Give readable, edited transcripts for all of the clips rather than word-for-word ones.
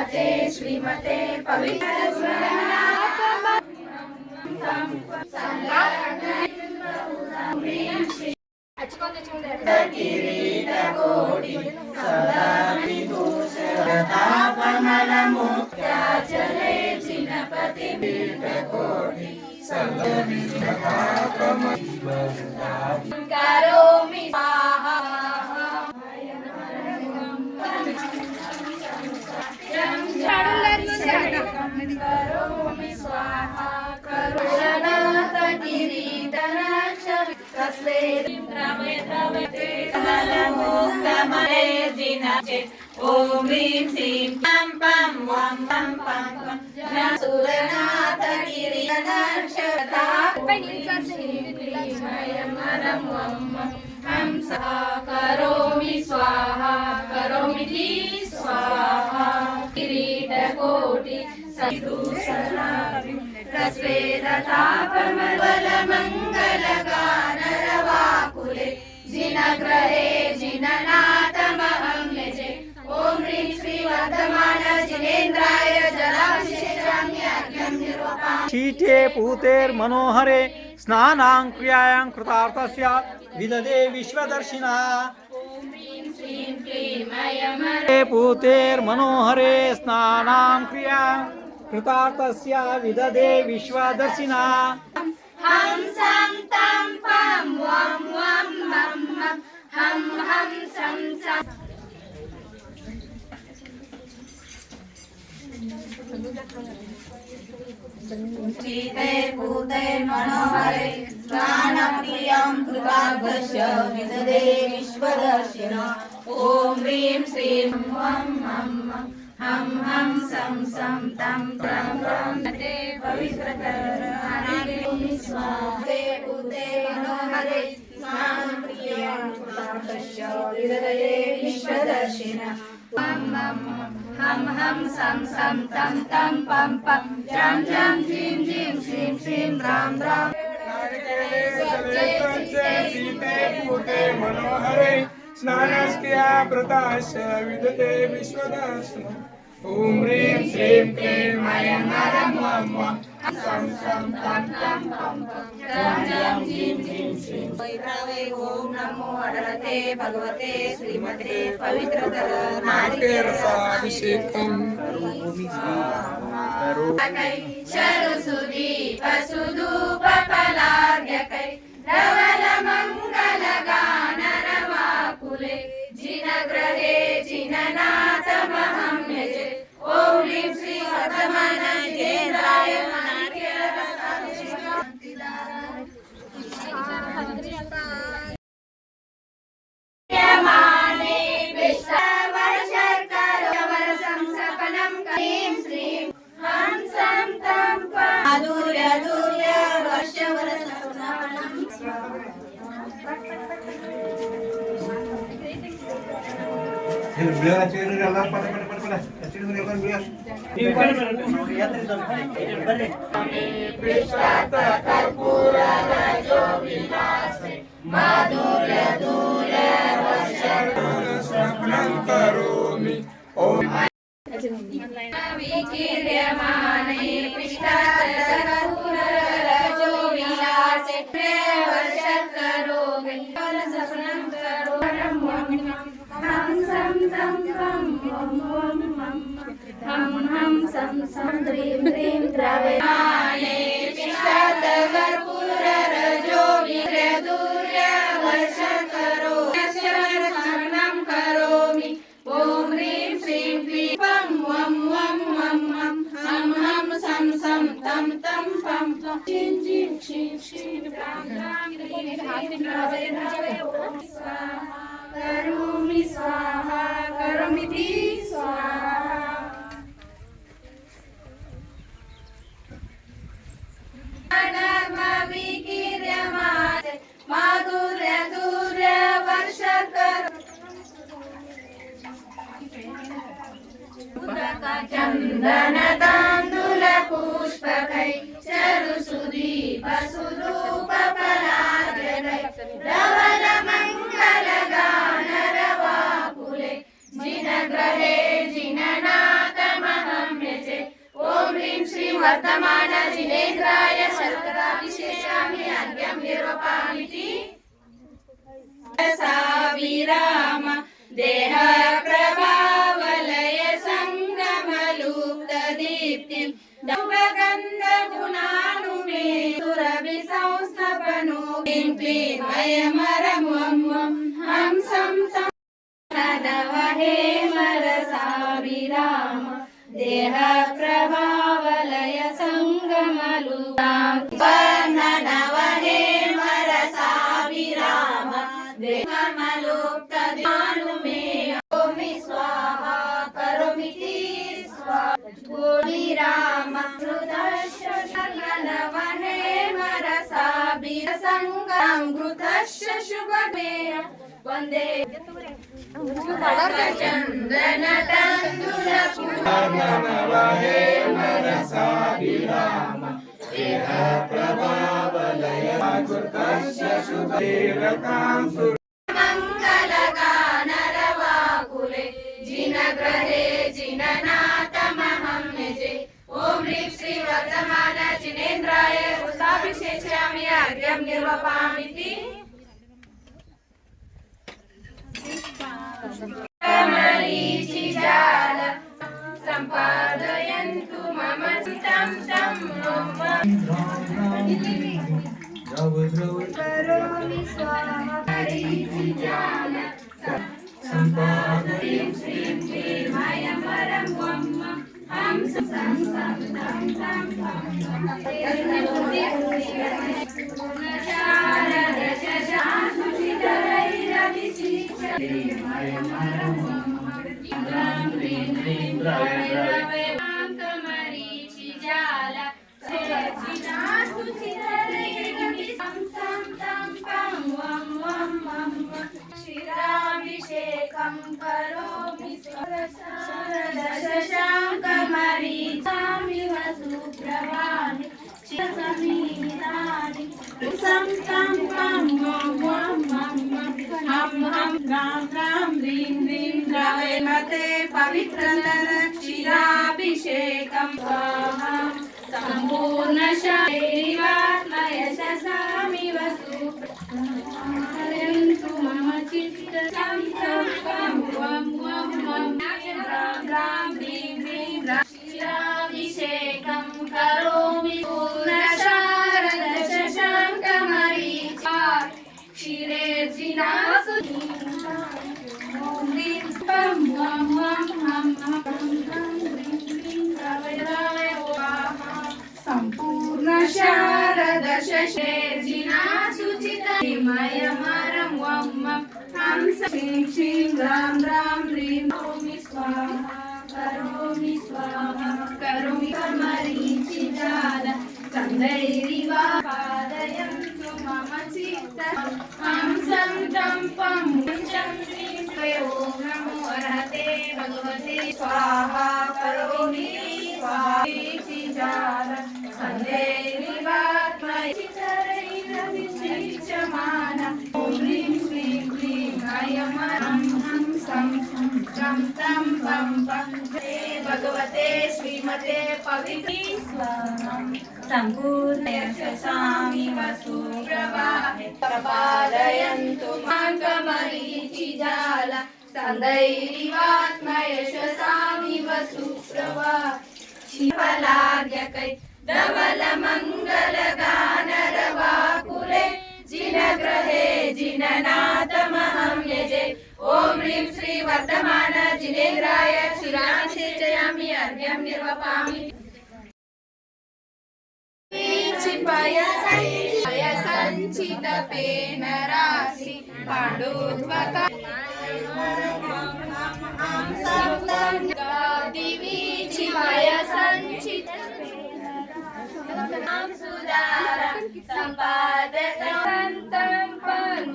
माते श्रीमते पवित्र चले जिनपति करोमि स्वाहा करोमि स्वाहा करुणनाथ किरीटनाक्ष तस्मै द्रवते समलमुक्तमले जिनचे ओम ह्रीं श्रीं पं पं वं पं पं पं सुरनाथ किरीटनाक्ष हंसा करोमि स्वाहा करोमि स्वाहा किरीटकोटि मंगलगानरवाकुले जिनग्रहे जिननाथमहं यजे ओम ह्रीं श्री वर्धमान जिनेन्द्राय जलाभिषेचाम्यर्घ्यं निरूपयामि शीते पूतेर्मनोहरे स्नानां क्रियायां कृतार्थस्य विदधे विश्वदर्शिना पूतेर्मनोहरे स्नानां क्रियां कृतार्थस्य विदधे विश्वदर्शिना हम सम तम पम वम वम हम सम सम शीते पूते मनोहरे स्नानप्रियं कृतार्थस्य विदधे विश्वदर्शिना ओम ह्रीं श्रीं हम सम सम तम ते पवित्रकराणि स्वाहे पूते मनोहरे स्नानप्रियं कृतार्थस्य विदधे विश्वदर्शिना हम सम सम तम तम पम पम जम जम झीम झीम श्रीं श्रीं राम राम सीते पूते मनोहरे स्नानस्क्रिया व्रतास्य विदधे विश्वदर्शनम् ओम ह्रीं श्रीं क्लीं ऐं नरं वं वं सं सं तं तं पं पं जं जं झीं झीं श्रीं वैद्रावे ओम नमो अडलते भगवते श्रीमते पवित्रतरनाथे रसाभिषेकम् शरुसुदी पशुधूपफलार्घ्यकै धवलमङ्गलगानरवाकुले जिनग्रहे जिननाथमहं यजे ओम ह्रीं श्री वर्धमान जिनेन्द्राय माने विश्ववर्षकरवर संसपनं क्लीं श्रीं हंसं तं माधुर्य दूर्य वर्षवर संसपनं माधुर्य दूर्य स्वप्नं करोमि ओम विकीर्यमाने पिष्टातरपूररजो विलासे वर्षकरोमि सपनं करोमि हम सम तम पम हम सम सम ह्रीं ह्रीं द्रवयाने पिष्टातरपूररजो विरदूर्य वर्षकरोमि सपनं करोमि ओम ह्रीं श्रीं क्लीं पं वं हम सम सम तम तम पम झीं झीं श्रीं श्रीं राम राम करोमि स्वाहा करोमि स्वाहा विकीर्यमाने माधुर्य दूर्य वर्षकर चंदन तांदूल पुष्पकै चरुसुदी वसुधूपफलार्घ्यकै धवल मंगल गानरवाकुले जिनग्रहे जिननाथमहं निर्वपामिति साविराम देह प्रभावलय संगमलुप्त दीप्ति दौगन्ध गुणानुमे सुरभि संस्थपनो क्लीं क्लीं अयमरं वं वं हं सं तं नवहे मरसाविराम देह प्रभावलय संगमलुप्त नवहे मरसाविराम देहमलुप्त ध्यानुमे ओमि स्वाहा करोमिति स्वाहा राम नवहे मरसाभिर संगं घृतस्य शुभमे वन्दे चन्दन तण्डुल नवहे मनसाभिराम देह प्रभावलय कृतस्य शुभेरतां मंगलगानरवाकुले जिनग्रहे जिननाथमहं निजे ॐ ह्रीं श्री वर्धमान जिनेन्द्राय पुष्पाभिषेक्ष्यामि अर्घ्यं निर्वपामिति मरीचिजाल सम्पादयन्तु मम चित्तं तं करोमि स्वाहा मरीचिजाल सम्पादयं श्रीं क्लीं अयमरं वं वं हं सं सं तं तं शारद शशासुचितरैरभिषिच्यते मरीचिजाल क्षीराभिषेकं करोमि शशाङ्कमरीचामिव सुप्रभानि चिरसमीतानि सं तं पं वं वं मं हं हं रां रां ह्रीं ह्रीं द्रवैमते पवित्रतर क्षीराभिषेकं स्वाहा सम्पूर्णशैवात्मयशसामिव सुप्रभारन्तु मम चित्तं तं वं वं वं रां रां ह्रीं ह्रीं क्षीराभिषेकं करोमि पूर्णशारद शशाङ्कमरीचा क्षीरेर्जिनासु ं वं वं हं सम्पूर्णशारद शशेर्जिनासुचितमयमरं वं वं हं श्रीं श्रीं रां रां ह्रीं करोमि स्वाहा करोमि मरीचिजाल सन्दैरिवा पादयन्तु मम चित्तं हं सं तं पं ॐ नमो अर्हते भगवते स्वाहा करोमि स्वाहा सन्देरिवात्मचितरैरभिषिच्यमान ॐ ह्रीं श्रीं क्लीं अयमरं हं सं तं तं पं पं भगवते श्रीमते पवित्रे स्वाहा सम्पूर्णयशसामिव सुप्रभाते प्रपादयन्तु माङ्कमरीचिजाल सन्दैरिवात्मयशसामिव सुप्रभाते शिवलार्यकै धवलमङ्गलगानरवाकुले जिनग्रहे जिननाथमहं यजे ॐ ह्रीं श्री वर्धमान जिनेन्द्राय क्षीराभिषेक्ष्यामि अर्घ्यं निर्वपामि क्षिपय सञ्चितपेन राशि पाण्डुत्वका दिवि क्षिपय सञ्चित सुदार सम्पादयन्तं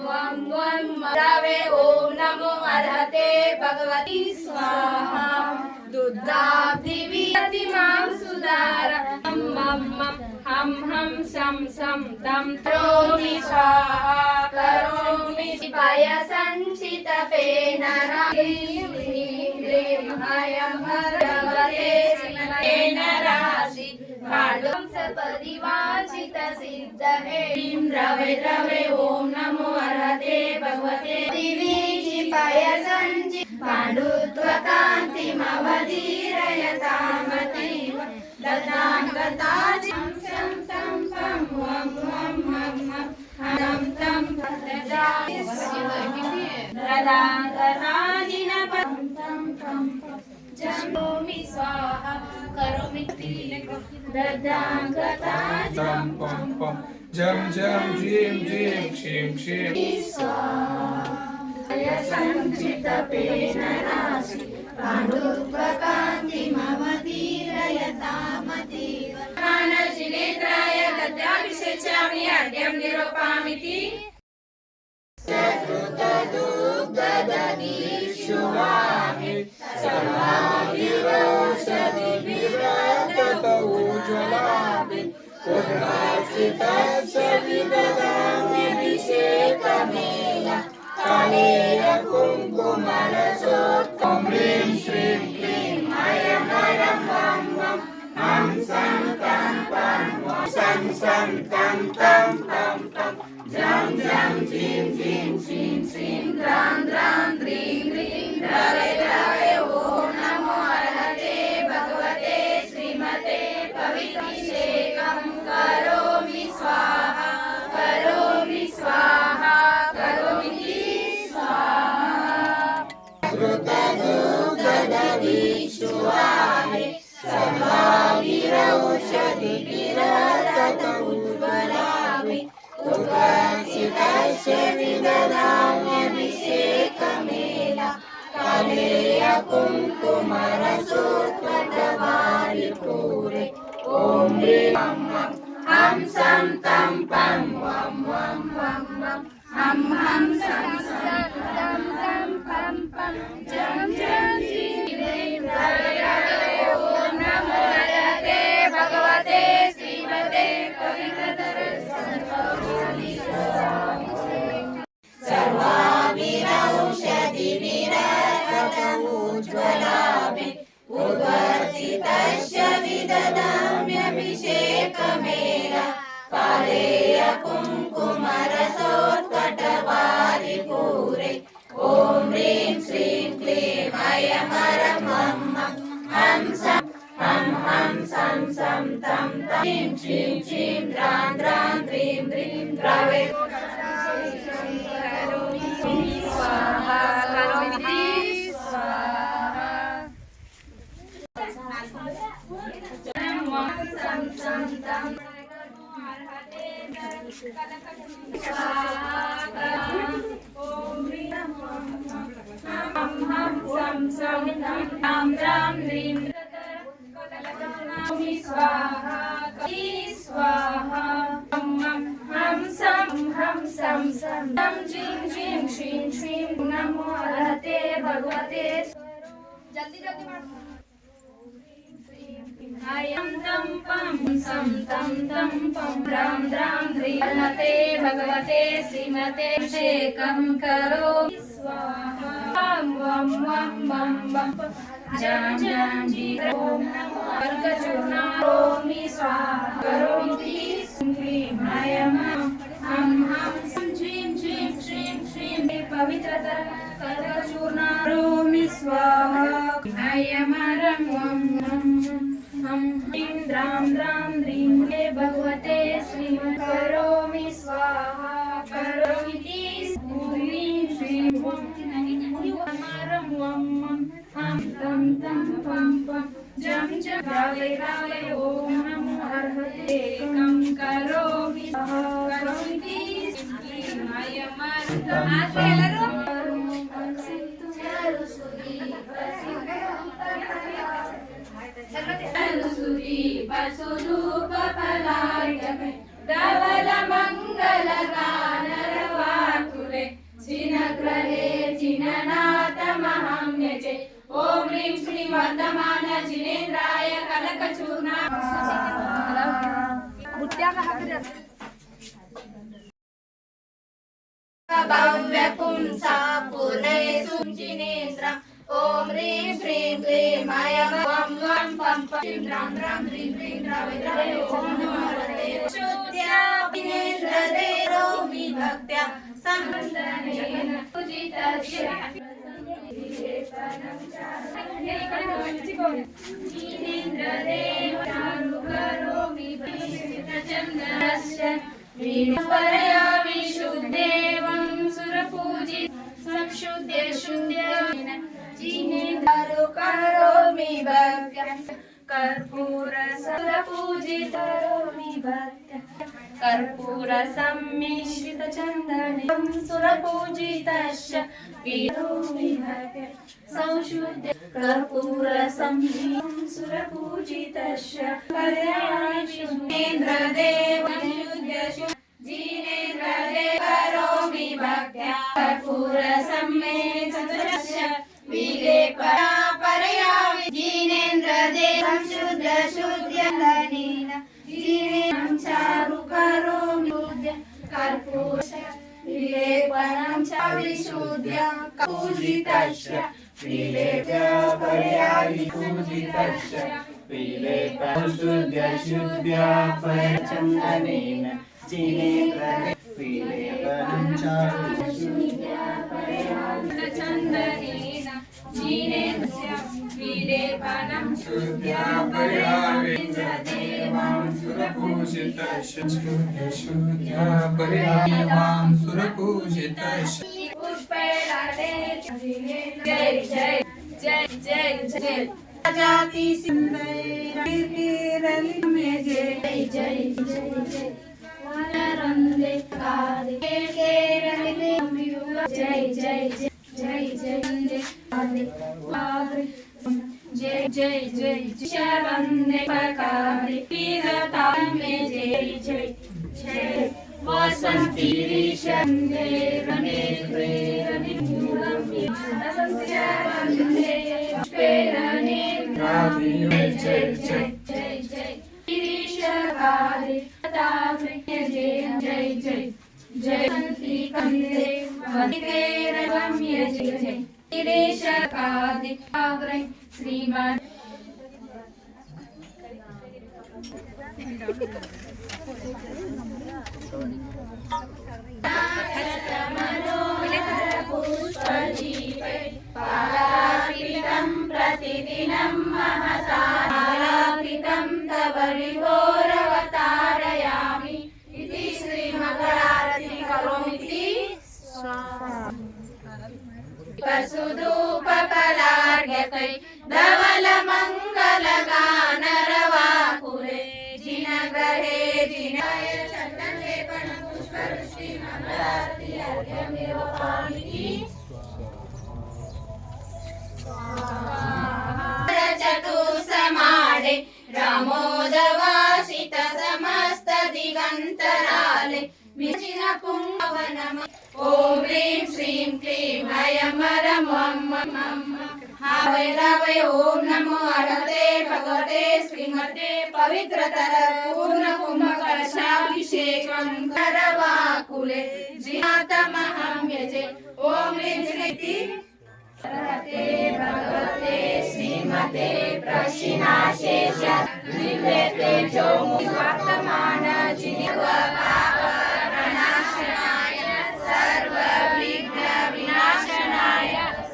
वं वं रवे ॐ नमो अर्हते भगवती स्वाहा दुर्गाब्धिवियति मां सुदार हम सं सं तं करोमि स्वाहा करोमि शिवाय सञ्चितपेन ह्रीं ह्रीं अयं भगवते श्रीमते राशि पाण्डुं सपदि वाञ्छित सिद्ध ह्रीं द्रवे द्रवे ॐ नमो अर्हते भगवते दिवीची पायसंचि पाण्डुत्वकान्तिमवधीरयतामतीव ददाङ्गताजि शं तं पं वं वं मं मं हं तं ददाङ्गताजिनपं तं पं जम्बोमि स्वाहा करोमि ददाङ्गताजि पम पम पम जम जम झीम झीम क्षीम क्षीम संचितपेन राशि पाण्डुत्वकान्तिमवधीरयतामतीव मानजिनेत्राय दद्याभिषेचामि अर्घ्यं निरूपयामि शुभाहि सर्वाभिरोषधिभिर्दतौज्ज्वलाभि उद्भासितस्य विददाम्यभिषेकमेव कालेय कुङ्कुमरसोत्तमं ह्रीं श्रीं क्लीं ऐं ऐं वं वं हं सं तं पं वं सं सं तं तं पं पं जं जं झीं झीं श्रीं श्रीं द्रां द्रां द्रीं द्रीं द्रवे द्रवे ॐ नमो अर्हते भगवते श्रीमते पवित्राभिषेकं करोमि स्वाहा करोमि स्वाहा करोमि स्वाहा श्रुतदुग्धदधिष्ठुवाहे सर्वाभिरौषधिभिरततौज्ज्वलाभि उद्भासितस्य विददाम्यभिषेकमेव कालेय कुङ्कुमरसोत्कटवारिपूरे ॐ ह्रीं हं सं तं पं वं वं वं वं हं हं सं सं तं तं पं पं जं जं झीं ह्रीं द्रवे द्रवे ॐ नमो अर्हते भगवते श्रीमते सर्वाभिरौषधिभिरततौज्ज्वलाभि उद्वर्तितस्य विददाम्यभिषेकमेव कालेय कुङ्कुमरसोत्कटवारिपूरे ॐ ह्रीं श्रीं क्लीं ऐं ऐं वं वं हं सं तं ह्रीं श्रीं श्रीं द्रां द्रां द्रीं द्रीं द्रवे करोमि स्वाहा करोमि स्वाहा सं सं तं स्वाहा स्वाहा हम सं तं जीं जीं श्रीं श्रीं नमो अर्हते भगवते जल्दी जल्दी ऐं तं पं सं तं तं पं द्रां द्रां ह्रीं अर्हते भगवते श्रीमते अभिषेकं करोमि स्वाहा वं वं वं वं जं जं जीं ॐ नमो अर्घचूर्णं करोमि स्वाहा करोमि क्लीं ऐं हं सं झीं झीं श्रीं श्रीं पवित्रतर कर्घचूर्णं करोमि स्वाहा ऐं वं वं हम ह्रीं द्रां द्रां ह्रीं हे भगवते श्रीमते करोमि स्वाहा करोमि ह्रीं श्रीं वं हम तं तं पं पं जं जं द्रवे द्रवे ॐ नमो अर्हते एकं करोमि स्वाहा करोमि धवल मंगल गानरवातुले जिनग्रहे जिननाथ महाम्यचे ओम ह्रीं श्रीं वर्धमान जिनेन्द्राय कनकचूर्णा भव्य पुंसा पुनय सुजिनेन्द्र ओम ह्रीं श्रीं क्लीं ऐं वं वं पं पं द्रां द्रां ह्रीं ह्रीं द्रवे द्रवे ॐ नमो अर्हते शुद्ध्या जिनेन्द्रदेवोऽमि भक्त्या संवन्दनेन पूजितस्य जिनेन्द्रदेव चारु करोमि चन्द्रस्य वीणपरया विशुद्धेवं सुरपूजित संशुद्ध्य शुद्धेन जिनेन्द्रो करोमि भक्त्या कर्पूर सुरपूजित करोमि भक्त्या कर्पूर सम्मिश्रित चन्दनं सुरपूजितस्य करोमि भक्त्या संशुद्ध कर्पूर सम्मिश्रितं सुरपूजितस्य कल्याणि जिनेन्द्रदेव जिनेन्द्रदेव करोमि भक्त्या कर्पूर सम्मिश्रितस्य विलेपना परया जिनेन्द्रदेव शुद्ध शुद्धनेन जिनेन्द्रं चारु करोमि कर्पूर विलेपनं च विशुद्ध्य पूजितस्य विलेपया पूजितस्य विलेपनं शुद्ध शुद्ध्य परचन्दनेन जिनेन्द्रदेव विलेपनं च चन्दनेन जिनेन्द्रस्य विलेपनं शुद्ध्यापया विन्द्रदेवां सुरपूजितस्य शुद्ध्यापयां सुरपूजितस्य पुष्पैराटे जय जय जय जय जय जाति सिंधैरली में जय जय जय जय वरंदे कादे केरले जय जय जय जय जय वंदे कादे जय जय जय शरण्य पकारे पीरता में जय जय जय वसंती शंदे रने रने मूलमी वसंती पेरने जय जय जय जय जय गिरीशकारे तावे जय जय जय जय वसंती कंदे वंदे रम्य जय जय गिरीशकादि आग्रे श्रीमान पालापितं प्रतिदिनं महतारापितं तव विभोरवतारयामि इति श्रीमङ्गलारति करोमीति वसुधूपफलार्घ्यकै धवलमङ्गलगानरवाकुले जिनग्रहे जिनाय चन्दनलेपनं पुष्पवृष्टि मङ्गलारति अर्घ्यमिरोपामि चतुसमाडे रामोदवासित समस्त दिगन्तराले विचिन पुङ्गवनम ॐ ह्रीं श्रीं क्लीं ऐं मरं मं मं हावै रावै ॐ नमो अर्हते भगवते श्रीमते पवित्रतर पूर्ण कुम्भकलशाभिषेकं करवाकुले जिहातमहं यजे ॐ ह्रीं श्रीति अर्हते भगवते श्रीमते प्रशिनाशेष निवेते जो वर्तमान जिनवपापनाशनाय सर्वविघ्न विनाशनाय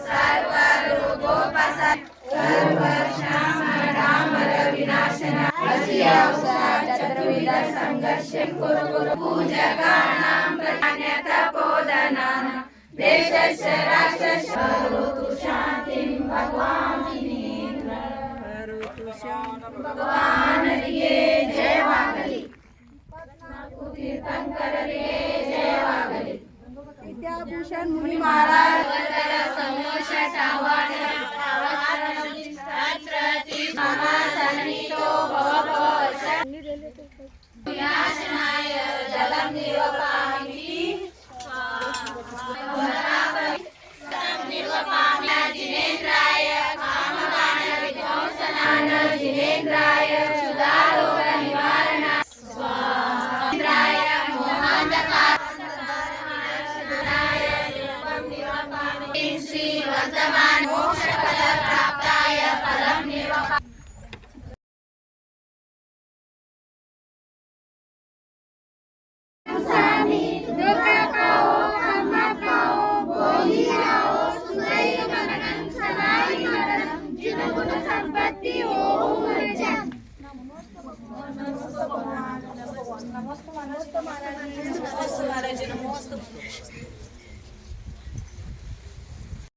सर्वरोगोपशाय सर्वशामरामर विनाशनाय चतुर्विध संघर्षं कुरु पूजकानां प्रज्ञातपोदनानां देशस्य राष्ट्रस्य करोतु शान्तिं भगवान् जिनेन्द्र भगवान हरिये जय वागली कीर्तनकर रे जय वागली विद्याभूषण मुनि महाराज समोष टावाण छत्रती महासनितो भव विनाशनाय जलं निवपामि जिनेन्द्राय कामदान विध्वंसनाय जिनेन्द्राय सुदारोग निवारण स्वान्द्राय मोहान्धकार श्री वर्तमान मोक्ष फल प्राप्ताय फलं निवपामि नमस्ते महाराज नमस्ते